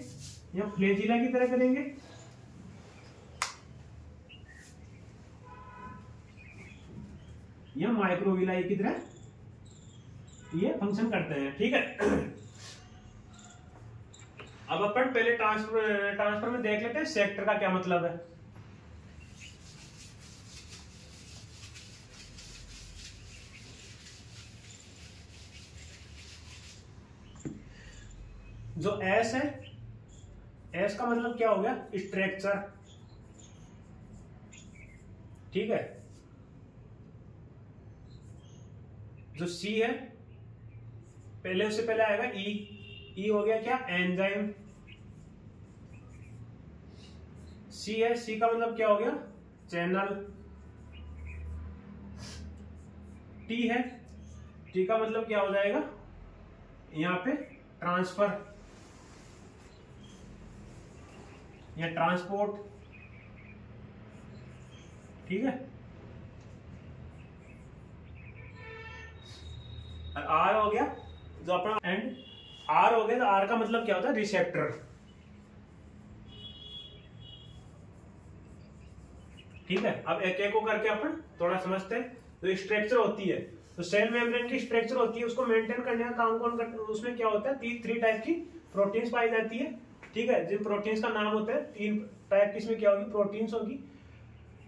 या फ्लैजिला की तरह करेंगे, या माइक्रोविलाई की तरह ये फंक्शन करते हैं, ठीक है। अब अपन पहले ट्रांसफर में देख लेते हैं सेक्टर का क्या मतलब है। जो एस है, एस का मतलब क्या हो गया, स्ट्रक्चर, ठीक है। जो सी है, पहले उससे पहले आएगा ई हो गया क्या, एंजाइम। सी है, सी का मतलब क्या हो गया, चैनल। टी है, टी का मतलब क्या हो जाएगा यहां पे, ट्रांसफर या ट्रांसपोर्ट, ठीक है। आर हो गया जो अपना, एंड आर हो गया, तो आर का मतलब क्या होता है, रिसेप्टर, ठीक है। अब एक एक को करके अपन थोड़ा समझते हैं। तो स्ट्रक्चर होती है, तो सेल मेम्ब्रेन की स्ट्रक्चर होती है, उसको मेंटेन करने का काम कौन करता है, उसमें क्या होता है, थ्री टाइप की प्रोटीन्स पाई जाती है, ठीक है। जिन प्रोटीन्स का नाम होता है, तीन टाइप की इसमें क्या होगी, प्रोटीन्स होगी,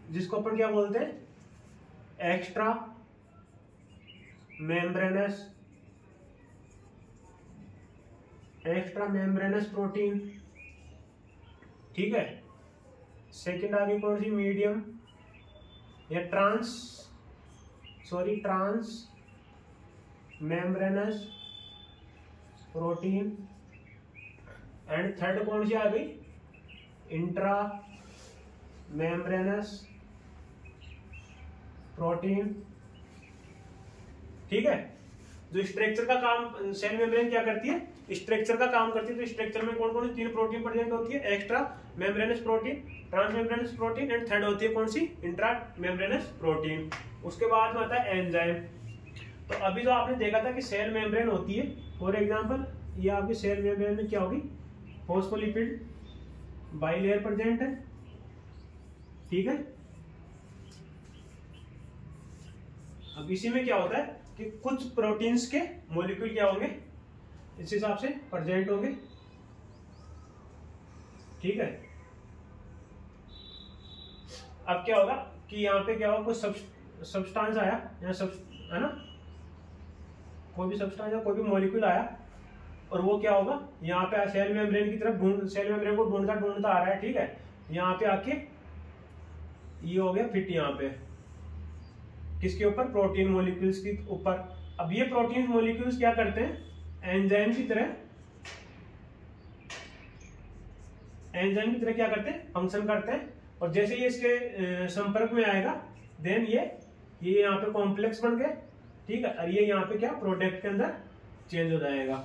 जिसको अपन क्या बोलते हैं, एक्स्ट्रा मेम्ब्रेनस प्रोटीन, ठीक है। सेकंड आगे कौन सी, मीडियम या trans membranous protein, and third कौन सी आ गई, इंट्रा मेम्ब्रेनस प्रोटीन, ठीक है। जो स्ट्रक्चर का काम सेल मेम्ब्रेन क्या करती है, स्ट्रक्चर का काम करती है। तो स्ट्रक्चर में कौन कौन सी 3 प्रोटीन प्रेजेंट होती है, extra membranous protein, trans membranous protein and third होती है कौन सी, इंट्रा मेम्ब्रेनस प्रोटीन। उसके बाद में आता है एंजाइम। तो अभी जो आपने देखा था कि सेल मेम्ब्रेन होती है, फॉर एग्जांपल ये आपकी सेल मेम्ब्रेन में क्या होगी, फॉस्फोलिपिड बाइलेयर प्रेजेंट है, ठीक है। अब इसी में क्या होता है कि कुछ प्रोटीन्स के मॉलिक्यूल क्या होंगे, इस हिसाब से प्रेजेंट होंगे, ठीक है। अब क्या होगा कि यहाँ पे क्या होगा, कुछ सब्सटेंस आया यहाँ है ना, कोई भी सब्सटेंस या कोई भी मॉलिक्यूल आया और वो क्या होगा यहाँ पे सेल मेम्ब्रेन की तरफ सेल मेम्ब्रेन को ढूंढता ढूंढता आ रहा है, ठीक है। यहाँ पे आके ये हो गया फिट यहाँ पे किसके ऊपर, प्रोटीन मॉलिक्यूल्स के ऊपर। अब ये प्रोटीन मॉलिक्यूल्स क्या करते हैं, एंजाइम की तरह क्या करते हैं, फंक्शन करते हैं। और जैसे ये इसके संपर्क में आएगा देन ये यहाँ पे कॉम्प्लेक्स बन गए, ठीक है। और ये यहाँ पे क्या प्रोडक्ट के अंदर चेंज हो जाएगा,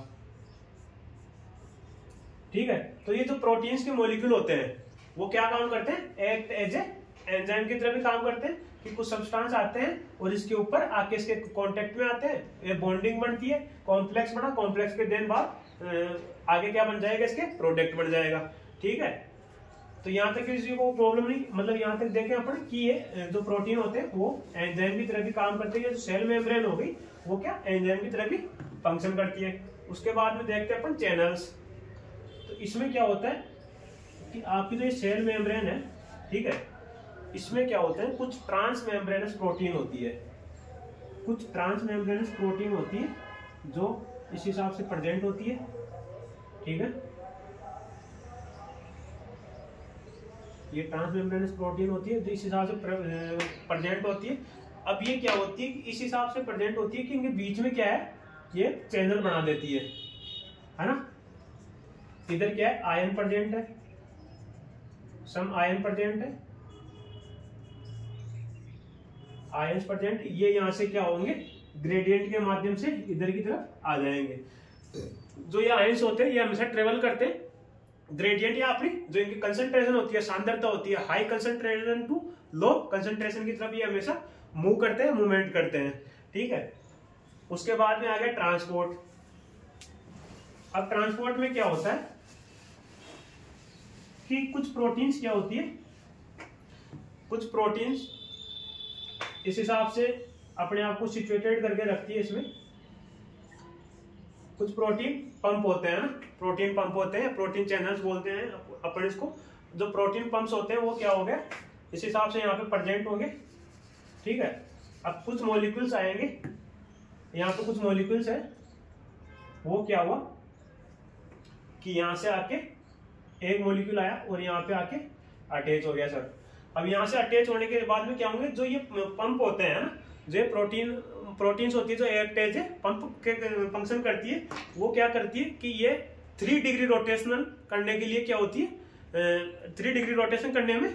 ठीक है। तो ये जो प्रोटीन्स के मॉलिक्यूल होते हैं वो क्या काम करते हैं, एक्ट एज ए एंजाइम की तरह भी काम करते हैं कि कुछ सब्सटेंस आते हैं और इसके ऊपर आके इसके कांटेक्ट में आते हैं, ये बॉन्डिंग बनती है, कॉम्प्लेक्स बना, कॉम्प्लेक्स के देन बाद आगे क्या बन जाएगा, इसके प्रोडक्ट बन जाएगा, ठीक है। तो यहाँ तक किसी को प्रॉब्लम नहीं, मतलब यहाँ तक देखें अपन कि ये जो प्रोटीन होते हैं वो एंजाइम की तरह भी काम करते हैं। जो सेल मेम्ब्रेन हो गई वो क्या एंजाइम की तरह भी फंक्शन करती है। उसके बाद में देखते हैं अपन चैनल्स। तो इसमें क्या होता है कि आपकी जो सेल मेम्ब्रेन है, ठीक है, इसमें क्या होता है, कुछ ट्रांस मेम्ब्रेनस प्रोटीन होती है, कुछ ट्रांस मेम्ब्रेनस प्रोटीन होती है जो इस हिसाब से प्रेजेंट होती है, ठीक है। ये ट्रांस मेम्ब्रेनस प्रोटीन होती है जो इस हिसाब से प्रेजेंट होती है। अब ये क्या होती है, इस हिसाब से प्रेजेंट होती है कि इनके बीच में क्या है, ये चैनल बना देती है ना। इधर क्या है, आयन प्रेजेंट है, सम आयन प्रेजेंट है, आयंस प्रेजेंट, ये यहाँ से क्या होंगे, ग्रेडियंट के माध्यम से इधर की तरफ आ जाएंगे। जो ये आयंस होते हैं ये हमेशा ट्रेवल करते हैं ग्रेडियंट या अपनी जो इनकी कंसंट्रेशन होती है, सांद्रता होती है, high concentration to low concentration की तरफ ये हमेशा मूव करते हैं, मूवमेंट करते हैं, ठीक है। उसके बाद में आ गया ट्रांसपोर्ट। अब ट्रांसपोर्ट में क्या होता है कि कुछ प्रोटीन्स क्या होती है, कुछ प्रोटीन्स इस हिसाब से अपने आप को सिचुएटेड करके रखती है। इसमें कुछ प्रोटीन पंप होते हैं ना, प्रोटीन पंप होते हैं, प्रोटीन चैनल्स बोलते हैं अपन इसको। जो प्रोटीन पंप्स होते हैं वो क्या हो गया, इस हिसाब से यहाँ पे प्रेजेंट होंगे, ठीक है। अब कुछ मॉलिक्यूल्स आएंगे, यहाँ पे कुछ मॉलिक्यूल्स है, वो क्या हुआ कि यहाँ से आके एक मॉलिक्यूल आया और यहाँ पे आके अटैच हो गया सर। अब यहाँ से अटैच होने के बाद में क्या होंगे, जो ये पंप होते हैं ना, जो प्रोटीन्स होती है जो एक्ट एज पंप के फंक्शन करती है, वो क्या करती है कि ये 3 डिग्री रोटेशनल करने के लिए क्या होती है, 3 डिग्री रोटेशन करने में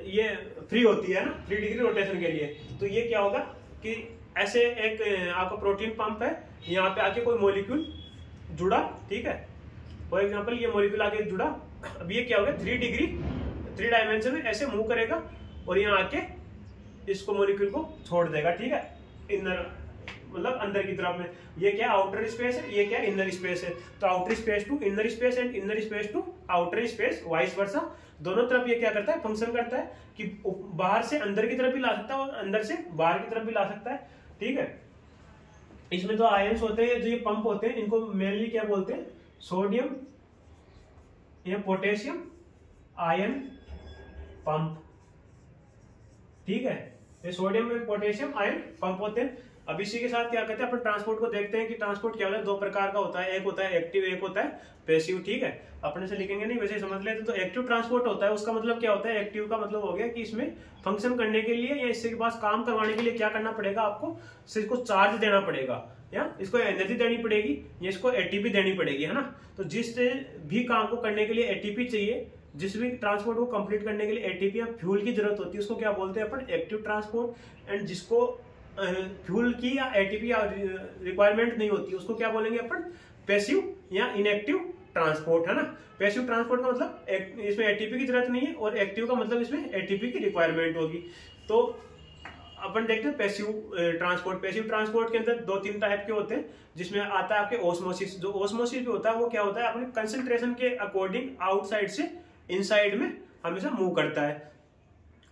ये फ्री होती है ना, 3 डिग्री रोटेशन के लिए। तो ये क्या होगा कि ऐसे एक आपका प्रोटीन पंप है, यहाँ पे आके कोई मॉलिक्यूल जुड़ा, ठीक है, फॉर एग्जांपल ये मॉलिक्यूल आके जुड़ा। अब ये क्या होगा, 3 डायमेंशन में ऐसे मूव करेगा और यहाँ आके इसको मॉलिक्यूल को छोड़ देगा, ठीक है, इनर मतलब अंदर की तरफ में। ये क्या आउटर स्पेस है, ये क्या इनर स्पेस है। तो outer space to inner space and inner space to outer space, vice versa, दोनों तरफ ये क्या करता है, फंक्शन करता है कि बाहर से अंदर की तरफ भी ला सकता है और अंदर से बाहर की तरफ भी ला सकता है, ठीक है। इसमें जो आयंस होते हैं, जो ये पंप होते हैं, इनको मेनली क्या बोलते हैं, सोडियम या पोटेशियम आयन पंप, ठीक है। ये सोडियम में पोटेशियम आयन पंप होते हैं। अब इसी के साथ क्या कहते हैं, अपन ट्रांसपोर्ट को देखते हैं कि ट्रांसपोर्ट क्या होता है, 2 प्रकार का होता है, एक होता है एक्टिव, एक होता है पैसिव, ठीक है। अपने से लिखेंगे नहीं, वैसे समझ लेते। तो एक्टिव ट्रांसपोर्ट होता है, उसका मतलब क्या होता है, एक्टिव का मतलब हो गया कि इसमें फंक्शन करने के लिए या इसके पास काम करवाने के लिए क्या करना पड़ेगा, आपको सिर्फ को चार्ज देना पड़ेगा, या इसको एनर्जी देनी पड़ेगी, या इसको एटीपी देनी पड़ेगी, है ना। तो जिस भी काम को करने के लिए एटीपी चाहिए, जिस भी ट्रांसपोर्ट को कंप्लीट करने के लिए एटीपी या फ्यूल की जरूरत होती है, उसको क्या बोलते हैं अपन, एक्टिव ट्रांसपोर्ट। एंड जिसको फ्यूल की या एटीपी रिक्वायरमेंट नहीं होती, उसको क्या बोलेंगे अपन, पैसिव या इनएक्टिव ट्रांसपोर्ट, है ना। पैसिव ट्रांसपोर्ट का मतलब इसमें एटीपी की जरूरत नहीं है, और एक्टिव का मतलब इसमें एटीपी की रिक्वायरमेंट होगी। तो अपन देखते हैं पैसिव ट्रांसपोर्ट। पैसिव ट्रांसपोर्ट के अंदर 2-3 टाइप के होते हैं, जिसमें आता है आपके ओस्मोसिस। जो ओस्मोसिस भी होता है वो क्या होता है, अपने कंसंट्रेशन के अकॉर्डिंग आउटसाइड से इनसाइड में हमेशा मूव करता है।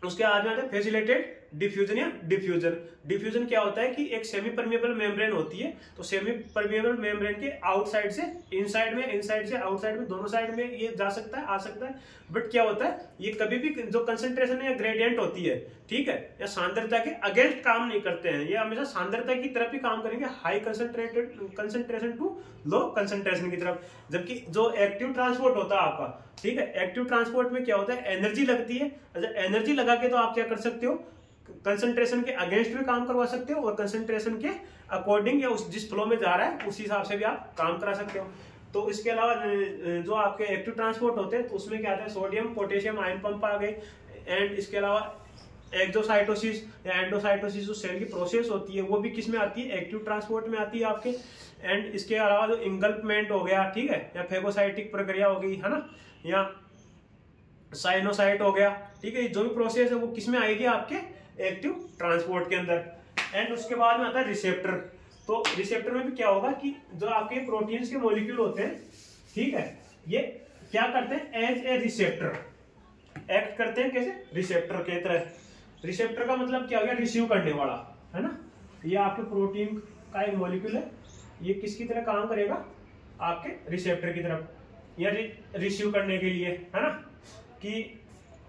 उसके बाद में आता है फैसिलिटेटेड डिफ्यूजन या डिफ्यूजन। डिफ्यूजन क्या होता है कि एक सेमी परमिएबल मेम्ब्रेन होती है, तो सेमी परमिएबल मेम्ब्रेन के आउटसाइड से इनसाइड में, इनसाइड से आउटसाइड में, दोनों साइड में ये जा सकता है, आ सकता है। बट क्या होता है, ये कभी भी जो कंसंट्रेशन है या ग्रेडियंट होती है, ठीक है, या सांद्रता के अगेंस्ट काम नहीं करते हैं, ये हमेशा सांद्रता की तरफ ही काम करेंगे, high concentration to low concentration की तरफ। जबकि जो एक्टिव ट्रांसपोर्ट होता है आपका, ठीक है, एक्टिव ट्रांसपोर्ट में क्या होता है, एनर्जी लगती है। अच्छा, एनर्जी लगा के तो आप क्या कर सकते हो, कंसंट्रेशन के अगेंस्ट भी काम करवा सकते हो, और कंसंट्रेशन के अकॉर्डिंग या उस जिस फ्लो में जा रहा है उस हिसाब से भी आप काम करा सकते हो। तो इसके अलावा जो आपके एक्टिव ट्रांसपोर्ट होते हैं, तो उसमें क्या आता है, सोडियम पोटेशियम आयन पंप आ गए, एंड इसके अलावा एक्सोसाइटोसिस या एंडोसाइटोसिस जो सेल की प्रोसेस होती है वो भी किस में आती है, एक्टिव ट्रांसपोर्ट में आती है आपके। एंड इसके अलावा जो इंगल्पमेंट हो गया, ठीक है, या फेगोसाइटिक प्रक्रिया हो गई, है ना, या साइनोसाइट हो गया, ठीक है, जो भी प्रोसेस है वो किस में आएगी, आपके एक्टिव ट्रांसपोर्ट के अंदर। एंड उसके बाद में आता है रिसेप्टर। तो रिसेप्टर में भी क्या होगा कि जो आपके प्रोटीन्स के मॉलिक्यूल होते हैं, ठीक है, ये क्या करते हैं, एज ए रिसेप्टर एक्ट करते हैं, कैसे, रिसेप्टर के तरह। रिसेप्टर का मतलब क्या हो गया, रिसीव करने वाला, है ना। ये आपके प्रोटीन का एक मॉलिक्यूल है, ये किसकी तरह काम करेगा, आपके रिसेप्टर की तरफ, या रिसीव करने के लिए, है ना। कि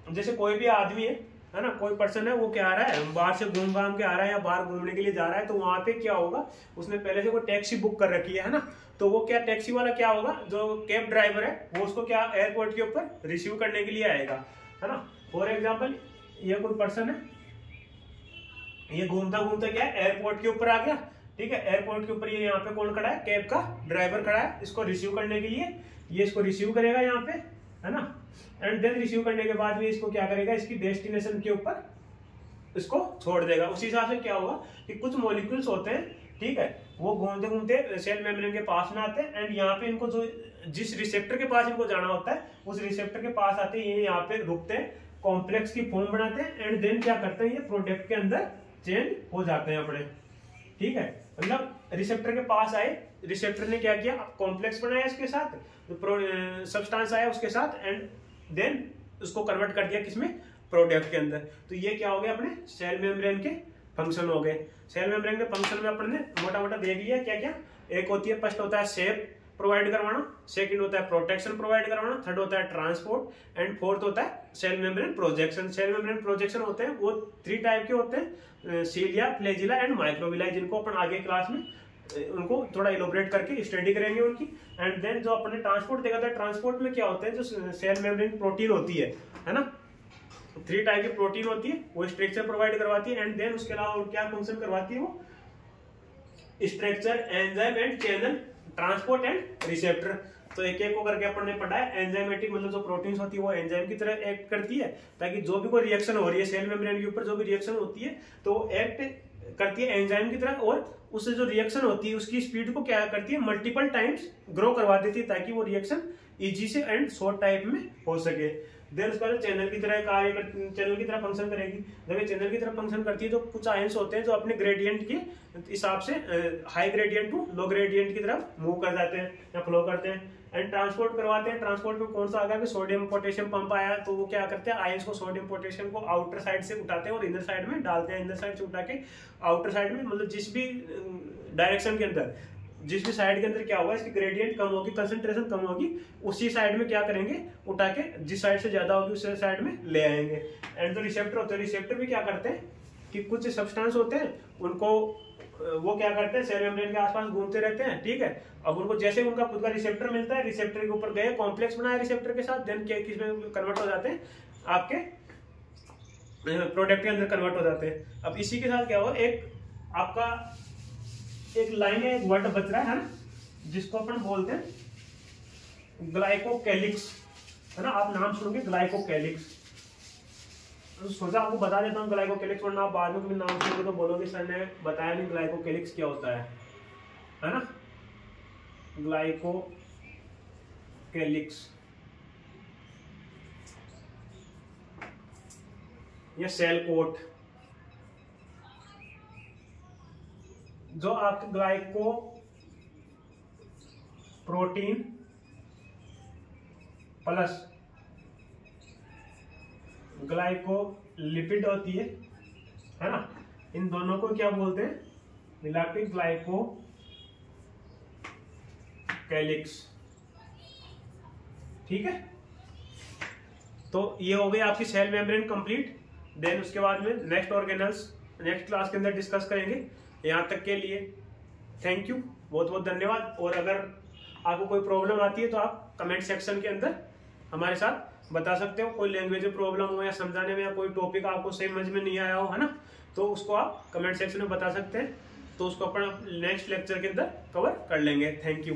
जैसे कोई भी आदमी है ना, कोई पर्सन है, वो क्या आ रहा है, बाहर से घूम घाम के आ रहा है या बाहर घूमने के लिए जा रहा है, तो वहां पे क्या होगा, उसने पहले से कोई टैक्सी बुक कर रखी है ना। तो वो क्या, टैक्सी वाला क्या होगा, जो कैब ड्राइवर है, वो उसको क्या एयरपोर्ट के ऊपर रिसीव करने के लिए आएगा, है ना। फॉर एग्जाम्पल, ये कोई पर्सन है, ये घूमता घूमता क्या एयरपोर्ट के ऊपर आ गया, ठीक है, एयरपोर्ट के ऊपर ये यहाँ पे कौन खड़ा है, कैब का ड्राइवर खड़ा है, इसको रिसीव करने के लिए। ये इसको रिसीव करेगा यहाँ पे, है ना, एंड देन रिसीव करने के बाद में इसको क्या करेगा, इसकी डेस्टिनेशन के ऊपर इसको छोड़ देगा। उसी हिसाब से क्या होगा कि कुछ मॉलिक्यूल्स होते हैं, ठीक है, वो घूमते घूमते सेल मेम्ब्रेन के पास में आते हैं, एंड यहाँ पे इनको जो जिस रिसेप्टर के पास इनको जाना होता है, उस रिसेप्टर के पास आते हैं, ये यहाँ पे रुकते हैं, कॉम्प्लेक्स की फॉर्म बनाते हैं, एंड देन क्या करते हैं, ये प्रोडक्ट के अंदर चेंज हो जाते हैं अपने, ठीक है। मतलब रिसेप्टर के पास आए, रिसेप्टर ने क्या किया, कॉम्प्लेक्स बनाया इसके साथ, सब्सटेंस आया उसके साथ, एंड देन उसको कन्वर्ट कर दिया किसमें, प्रोडक्ट के अंदर। तो ये क्या हो गया, अपने सेल मेम्ब्रेन के फंक्शन हो गए। सेल मेम्ब्रेन के फंक्शन में अपन ने मोटा मोटा देख लिया क्या क्या। एक होती है, फर्स्ट होता है शेप प्रोवाइड करवाना, सेकंड होता है प्रोटेक्शन प्रोवाइड करवाना, थर्ड होता है ट्रांसपोर्ट, एंड फोर्थ होता है cell membrane projection. Cell membrane projection होते हैं वो 3 टाइप के होते हैं, सीलिया, फ्लैजिला एंड माइक्रोविलाई, जिनको अपन आगे क्लास में उनको थोड़ा इलोबरेट करके स्टडी करेंगे उनकी। एंड देन जो अपने ट्रांसपोर्ट देखा था, ट्रांसपोर्ट में क्या होता है, जो सेल मेम्ब्रेन प्रोटीन होती है ना, 3 टाइप की प्रोटीन होती है, वो स्ट्रक्चर प्रोवाइड करवाती है, एंड देन उसके अलावा क्या फंक्शन करवाती है, वो structure, enzyme and channel, transport and receptor. तो एक एक को करके अपन ने पढ़ा है। एंजाइमेटिक मतलब जो प्रोटीन्स होती है वो एंजाइम की तरह एक्ट करती है, ताकि जो भी कोई रिएक्शन हो रही है सेल मेम्ब्रेन के ऊपर, जो भी रिएक्शन होती है तो वो एक्ट करती है एंजाइम की तरह, और उससे जो रिएक्शन होती है उसकी स्पीड को क्या करती है, मल्टीपल टाइम्स ग्रो करवा देती है, ताकि वो रिएक्शन इजी से एंड शॉर्ट टाइप में हो सके। देन उसके बाद चैनल की तरह चैनल की तरह फंक्शन करेगी। जब ये चैनल की तरह फंक्शन करती है तो कुछ आयंस होते हैं जो अपने ग्रेडियंट के हिसाब से high gradient to low gradient की तरफ मूव कर जाते हैं या फ्लो करते हैं, एंड ट्रांसपोर्ट करवाते हैं। ट्रांसपोर्ट में कौन सा आ गया कि सोडियम पोटेशियम पंप आया, तो वो क्या करते हैं, आयंस को सोडियम पोटेशियम को आउटर साइड से उठाते हैं और इनर साइड में डालते हैं। इनर साइड से उठा के आउटर साइड में, मतलब जिस भी डायरेक्शन के अंदर, जिस भी साइड के अंदर क्या होगा, इसकी ग्रेडियंट कम होगी, कंसंट्रेशन कम होगी, उसी साइड में क्या करेंगे, उठा के जिस साइड से ज्यादा होगी उस साइड में ले आएंगे। एंड जो रिसेप्टर होते हैं, रिसेप्टर भी क्या करते हैं कि कुछ सब्सटेंस होते हैं उनको वो क्या करते हैं, सेल मेम्ब्रेन के आसपास घूमते रहते हैं, ठीक है। अब उनको जैसे उनका खुद का रिसेप्टर मिलता है, रिसेप्टर के ऊपर गए, कॉम्प्लेक्स बनाया रिसेप्टर के साथ, देन किस में कन्वर्ट हो जाते हैं, आपके प्रोडक्ट के अंदर कन्वर्ट हो जाते हैं। अब इसी के साथ क्या होगा, एक आपका एक लाइन है, एक वर्ड बच रहा है ना, जिसको अपन बोलते हैं ग्लाइकोकैलिक्स, है ना। आप नाम सुनोगे ग्लाइकोकैलिक्स, तो सोचा आपको बता देता हूँ ग्लाइकोकेलिक्स, वरना आप बाद में कभी नाम सुनोगे तो बोलोगे सर ने बताया नहीं ग्लाइकोकेलिक्स क्या होता है ना। ग्लाइकोकेलिक्स या सेल कोट, जो आपके ग्लाइको प्रोटीन प्लस ग्लाइकोलिपिड होती है ना, इन दोनों को क्या बोलते हैं, मिला के ग्लाइकोकेलिक्स। ठीक है, तो ये हो गई आपकी सेल मेम्ब्रेन कंप्लीट। देन उसके बाद में नेक्स्ट ऑर्गेनल्स नेक्स्ट क्लास के अंदर डिस्कस करेंगे। यहाँ तक के लिए थैंक यू, बहुत बहुत धन्यवाद। और अगर आपको कोई प्रॉब्लम आती है तो आप कमेंट सेक्शन के अंदर हमारे साथ बता सकते हो। कोई लैंग्वेज में प्रॉब्लम हो या समझाने में, या कोई टॉपिक आपको समझ में नहीं आया हो, है ना, तो उसको आप कमेंट सेक्शन में बता सकते हैं। तो उसको अपन नेक्स्ट लेक्चर के अंदर कवर कर लेंगे। Thank you.